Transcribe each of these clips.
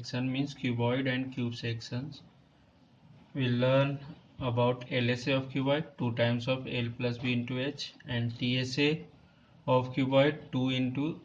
section means cuboid and cube sections. We learn about LSA of cuboid, 2 times of L plus B into H, and TSA of cuboid, 2 into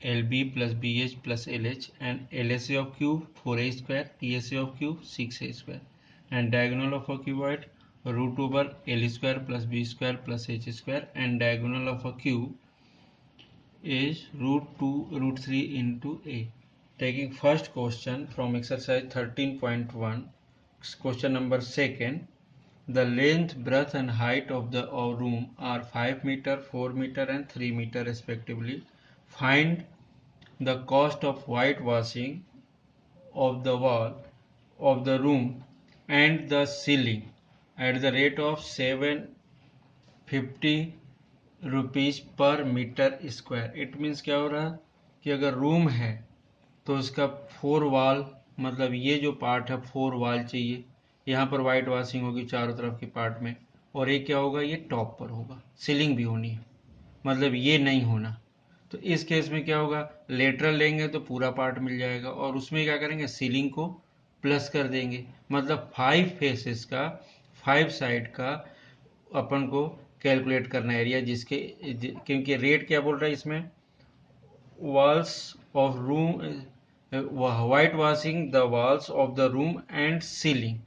LB plus BH plus LH, and LSA of cube, 4A square, TSA of cube, 6A square, and diagonal of a cuboid, root over L square plus B square plus H square, and diagonal of a cube is root 3 into A. Taking first question from exercise 13.1, question number 2nd. The length, breadth and height of the room are 5 meter, 4 meter and 3 meter respectively. Find the cost of whitewashing of the wall of the room and the ceiling at the rate of 750 rupees पर metre square. It means क्या हो रहा है कि अगर room है तो इसका 4 वाल, मतलब ये जो पार्ट है 4 वाल चाहिए. यहाँ पर वाइट वॉशिंग होगी चारों तरफ के पार्ट में, और ये क्या होगा, ये टॉप पर होगा. सीलिंग भी होनी है, मतलब ये नहीं होना. तो इस केस में क्या होगा, लेटरल लेंगे तो पूरा पार्ट मिल जाएगा, और उसमें क्या करेंगे, सीलिंग को प्लस कर देंगे. मतलब 5 फेसेस का, 5 साइड का अपन को कैलकुलेट करना एरिया, जिसके क्योंकि रेट क्या बोल रहा है इसमें, walls of room, white washing the walls of the room and ceiling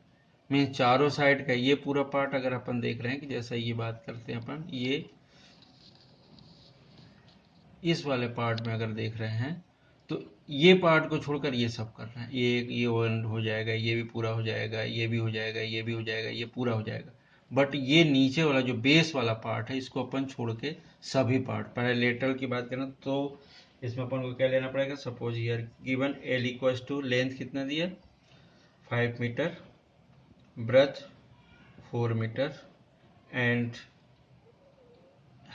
mean चारों साइड का ये पूरा पार्ट. अगर अपन देख रहे हैं कि जैसा ये बात करते हैं अपन, ये इस वाले पार्ट में अगर देख रहे हैं तो ये पार्ट को छोड़कर ये सब कर रहे हैं. ये हो जाएगा, ये भी पूरा हो जाएगा, ये भी हो जाएगा, ये भी हो जाएगा, ये पूरा हो जाएगा. बट ये नीचे वाला जो बेस वाला पार्ट है इसको अपन छोड़ के सभी पार्ट, पहले लेटरल की बात करें तो इसमें अपन को क्या लेना पड़ेगा. Suppose here given L equals to, length कितना दिया 5 metre, breadth 4 metre and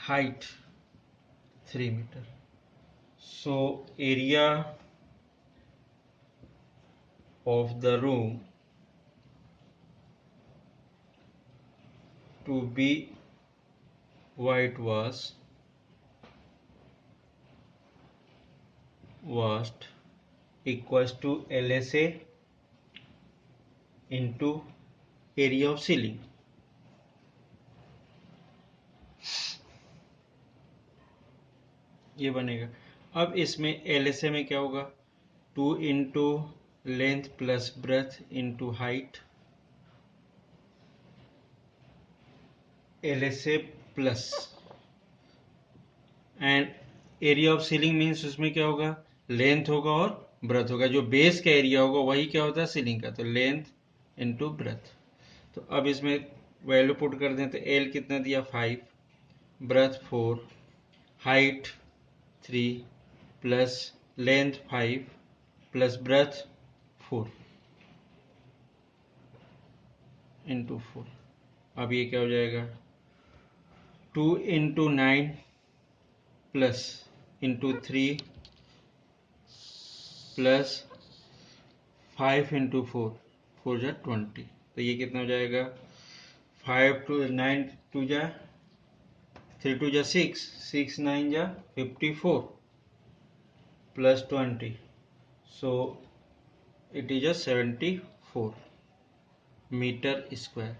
height 3 metre. So area of the room to be washed equals to LSA into area of ceiling. ये बनेगा. अब इसमें LSA में क्या होगा, 2 into length plus breath into height, LSA plus, and area of ceiling means उसमें क्या होगा, लेंथ होगा और ब्रेथ होगा. जो बेस का एरिया होगा वही क्या होता है, सीलिंग का. तो लेंथ इंटू ब्रेथ. तो अब इसमें वैल्यू पुट कर दें तो एल कितना दिया 5, breadth 4, height 3 plus length 5 plus breadth 4 into 4. अब ये क्या हो जाएगा, 2 into 9 plus into 3 plus 5 into 4, 4 जा 20. तो ये कितना हो जाएगा, 5 टू 9 टू जा 3 टू जा 6, 6 9 जा 54 plus 20, so it is a 74 meter square.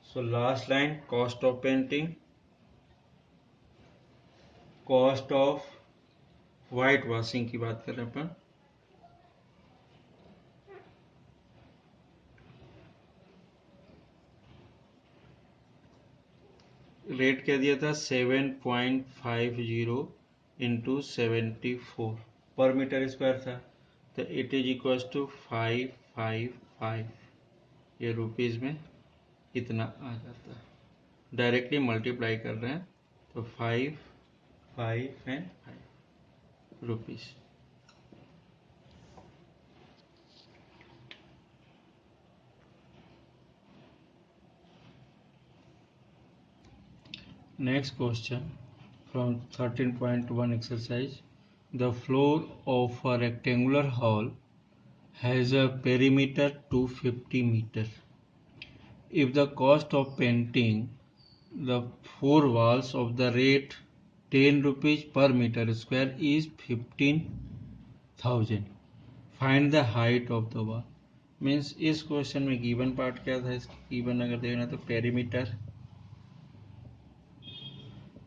So last line, cost of painting, cost of white washing की बात कर रहे हैं अपन. रेट क्या दिया था, 7.50 इंटू 74 पर मीटर स्क्वायर था. तो इट इज इक्वल टू 555, ये रुपीज़ में इतना आ जाता है. डायरेक्टली मल्टीप्लाई कर रहे हैं तो 5 5 and 5 rupees. Next question from 13.1 exercise. The floor of a rectangular hall has a perimeter 250 meter. If the cost of painting the 4 walls of the rate 10 rupees per meter square is 15,000, find the height of the wall. Means इस question में given part क्या था, इसकी given अगर देखना तो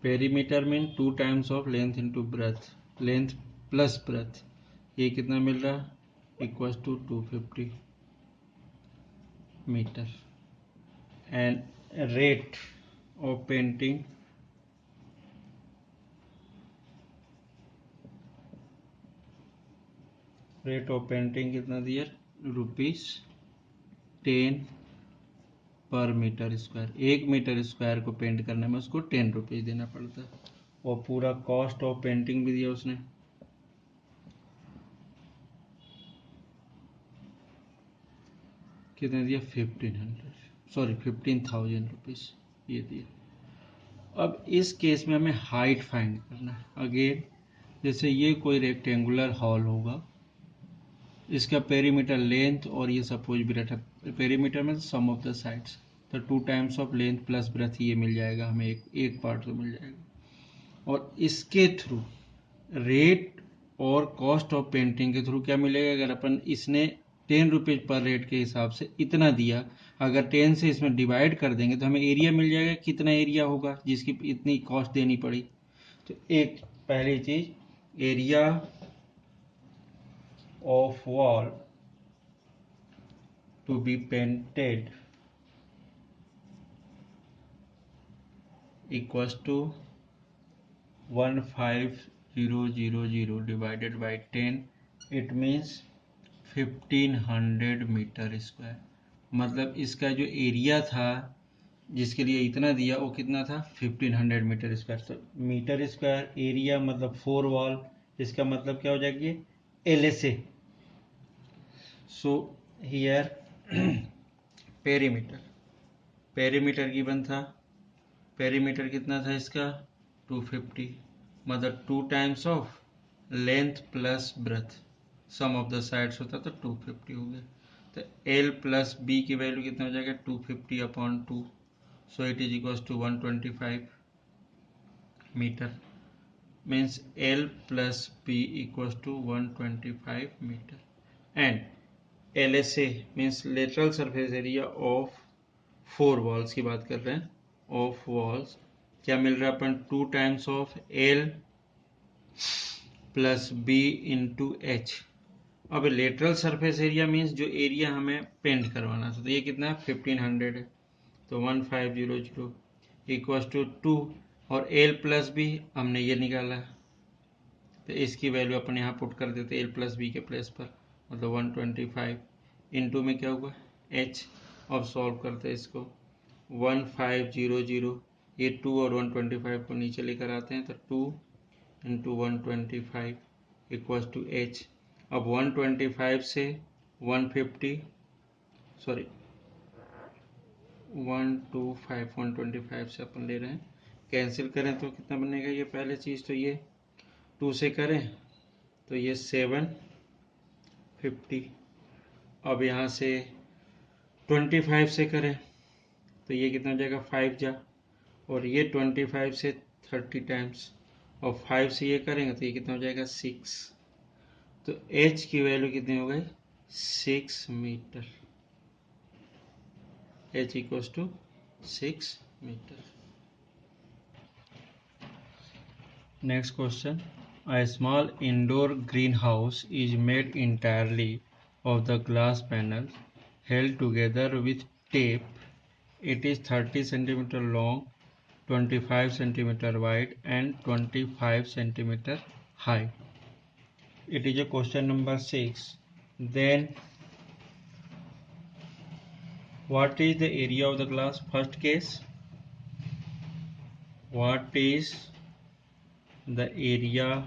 perimeter mean 2 times of length into breadth, length plus breadth, ये कितना मिल रहा है equal to 250 metre. And rate of painting कितना दिया, ₹10 पर मीटर स्क्वायर। 1 मीटर स्क्वायर को पेंट करने में उसको ₹10 देना पड़ता है। और पूरा कॉस्ट ऑफ पेंटिंग भी दिया उसने, कितना दिया, 15,000 रुपीज ये दिया। अब इस केस में हमें हाइट फाइंड करना है। अगेन जैसे ये कोई रेक्टेंगुलर हॉल होगा, इसका पेरीमीटर लेंथ और ये सपोज ब्रेथ है, पेरीमीटर में सम ऑफ द साइड्स, तो 2 times of length plus breadth ये मिल जाएगा हमें, एक पार्ट तो मिल जाएगा। और इसके थ्रू रेट और कॉस्ट ऑफ पेंटिंग के थ्रू क्या मिलेगा, अगर अपन इसने ₹10 पर रेट के हिसाब से इतना दिया, अगर 10 से इसमें डिवाइड कर देंगे तो हमें एरिया मिल जाएगा, कितना एरिया होगा जिसकी इतनी कॉस्ट देनी पड़ी। तो एक पहली चीज, area of wall to be painted equals to 15000 divided by 10, it means 1500 metre square. मतलब इसका जो एरिया था जिसके लिए इतना दिया वो कितना था, 1500 मीटर स्क्वायर। तो मीटर स्क्वायर एरिया मतलब 4 वॉल, इसका मतलब क्या हो जाएगी, LSA। So here perimeter given था, पेरीमीटर कितना था इसका 250, मतलब 2 times of length plus breadth, sum of the sides होता तो 250 हो गया। तो L प्लस B की वैल्यू कितना हो जाएगा, 250/2, so it is equal to 125 metre. Means L plus B equal to 125 metre. And LSA means lateral surface area of 4 walls की बात कर रहे हैं, ऑफ वॉल्स क्या मिल रहा है अपन, 2 times of L plus B into H। अब लेटरल सरफेस एरिया मीन्स जो एरिया हमें पेंट करवाना था, तो ये कितना है 1500 है, तो 1500 इक्वल टू 2, और L प्लस B हमने ये निकाला है, तो इसकी वैल्यू अपन यहाँ पुट कर देते L प्लस B के प्लेस पर, मतलब 125 इंटू में क्या होगा H। अब सॉल्व करते हैं इसको, 1500, ये 2 और 125 को नीचे लेकर आते हैं, तो 2 इंटू 125 इक्वल टू H। अब 125 से 150, सॉरी 125 से अपन ले रहे हैं, कैंसिल करें तो कितना बनेगा, ये पहले चीज़ तो ये 2 से करें तो ये 750। अब यहाँ से 25 से करें तो ये कितना हो जाएगा 5 जा, और ये 25 से 30 टाइम्स, और 5 से ये करेंगे तो ये कितना हो जाएगा 6। तो H की वैल्यू कितनी हो गई, 6 metre. H equals to 6 metre. Next question, a small indoor greenhouse is made entirely of the glass panels held together with tape. It is 30 centimeter long, 25 centimeter wide and 25 centimeter high. It is a question number 6. Then what is the area of the glass? First case, what is the area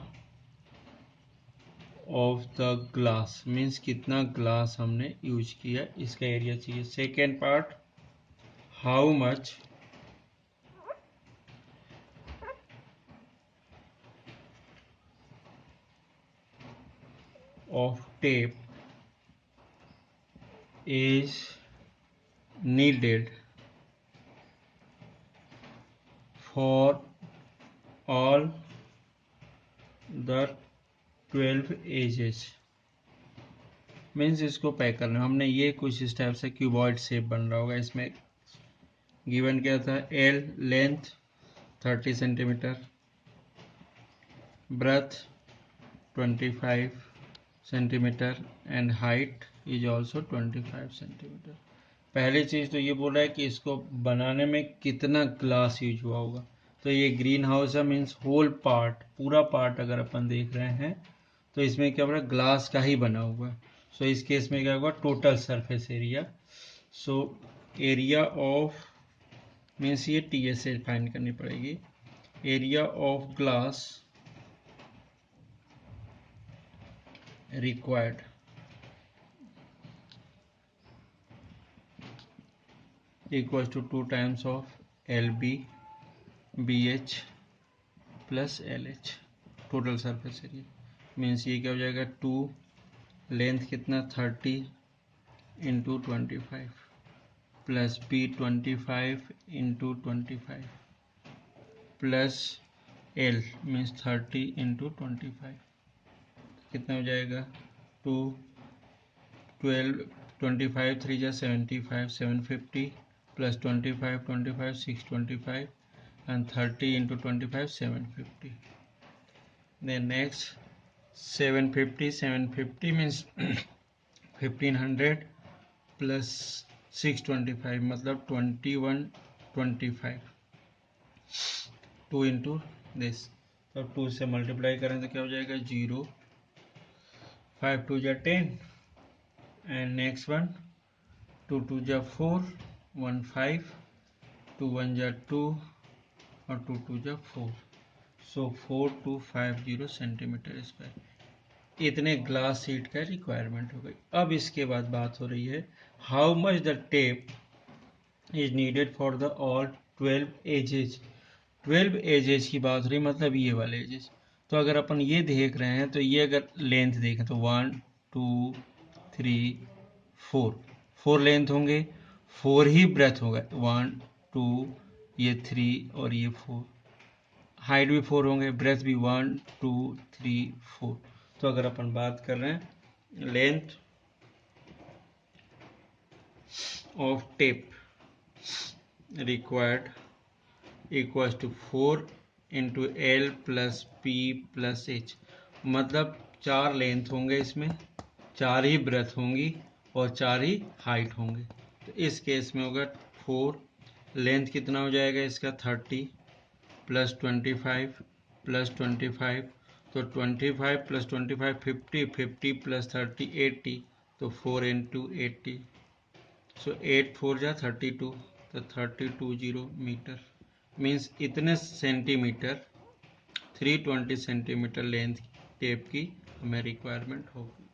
of the glass means कितना glass हमने use किया, इसका area चाहिए। Second part, how much of tape is needed for all the 12 edges means इसको pack करना हमने, ये कुछ इस टाइप से क्यूबॉइड शेप बन रहा होगा। इसमें गिवन क्या था, L length 30 centimetre, breadth 25 centimetre and height is also 25 centimetre. पहली चीज़ तो ये बोल रहा है कि इसको बनाने में कितना ग्लास यूज हुआ होगा। तो ये ग्रीन हाउस है, मीन्स होल पार्ट, पूरा पार्ट अगर अपन देख रहे हैं तो इसमें क्या बोला, ग्लास का ही बना हुआ है। सो इस केस में क्या होगा, total surface area. So area of means ये TSA फाइंड करनी पड़ेगी। Area of glass required equals to 2 times of LB BH plus LH, total surface area. Means ये क्या हो जाएगा, 2 लेंथ कितना 30 into 25 plus B 25 into 25 plus L means 30 into 25 कितना हो जाएगा, 2 12 25 3 जा 75 750 plus 25 25 625 and 30 into 25 750. Then next 750 means 1500 plus 625 मतलब 2125, 2 into this, तो 2 से मल्टीप्लाई करें तो क्या हो जाएगा, 0 5 2 जा 10 and next one 2 2 जा 4 1 5 2 1 जा 2 और 2 2 जा 4, सो 4250 सेंटीमीटर स्क्वायर। इतने ग्लास शीट का रिक्वायरमेंट हो गई। अब इसके बाद बात हो रही है how much the tape is needed for the all 12 edges. 12 edges की बात हो रही, मतलब ये वाले एजेज। तो अगर अपन ये देख रहे हैं तो ये अगर लेंथ देखें तो 1 2 3 4 लेंथ होंगे, 4 ही ब्रेथ होगा, 1 2 ये 3 और ये 4, हाइट भी 4 होंगे, ब्रेथ भी 1 2 3 4। तो अगर अपन बात कर रहे हैं length of tape required equals to 4 into L plus P plus H, मतलब 4 लेंथ होंगे इसमें, 4 ही ब्रेथ होंगी और 4 ही हाइट होंगे। तो इस केस में होगा 4 लेंथ कितना हो जाएगा इसका 30 प्लस 25 प्लस 25, तो 25 प्लस 25 50, 50 प्लस 30 80, तो 4 इंटू 80, सो 8 4 जा 32, तो 320 मीटर। मीन्स इतने सेंटीमीटर 320 सेंटीमीटर लेंथ टेप की हमें रिक्वायरमेंट होगी।